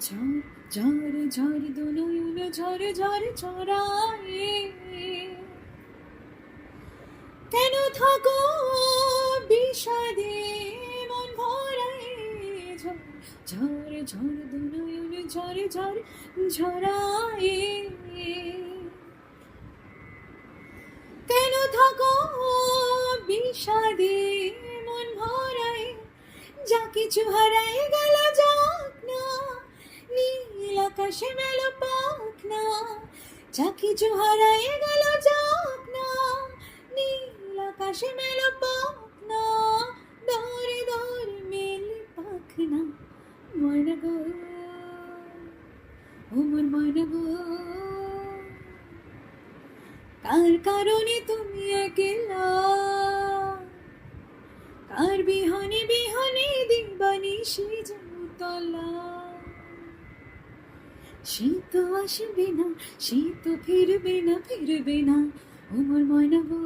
ঝড় ঝড় ঝড় দু নয়ন ঝড় ঝড় ঝরায়, কেন থাকো বিষাদে মন ভরায়। ঝড় ঝড় ঝড় দু নয়ন ঝড় ঝড় ঝরায়, কেন থাকো বিষাদে মন ভরায়। যা কিছু হারায় গেল যাক না, নীল আকাশে মেলো পাক না। যা কিছু হারায় গেল যাক না, নীল আকাশে মেলো পাক না। ধরে ধরে মেলে পাখ না, ময়না গো ও মোর ময়না গো। কার কারণে তুমি একলা, কার বিহনে বিহনে দিবানিশি তলা। সে তো আসবে না, সে তো ফিরবে না, ফিরবে না ও মোর ময়না গো।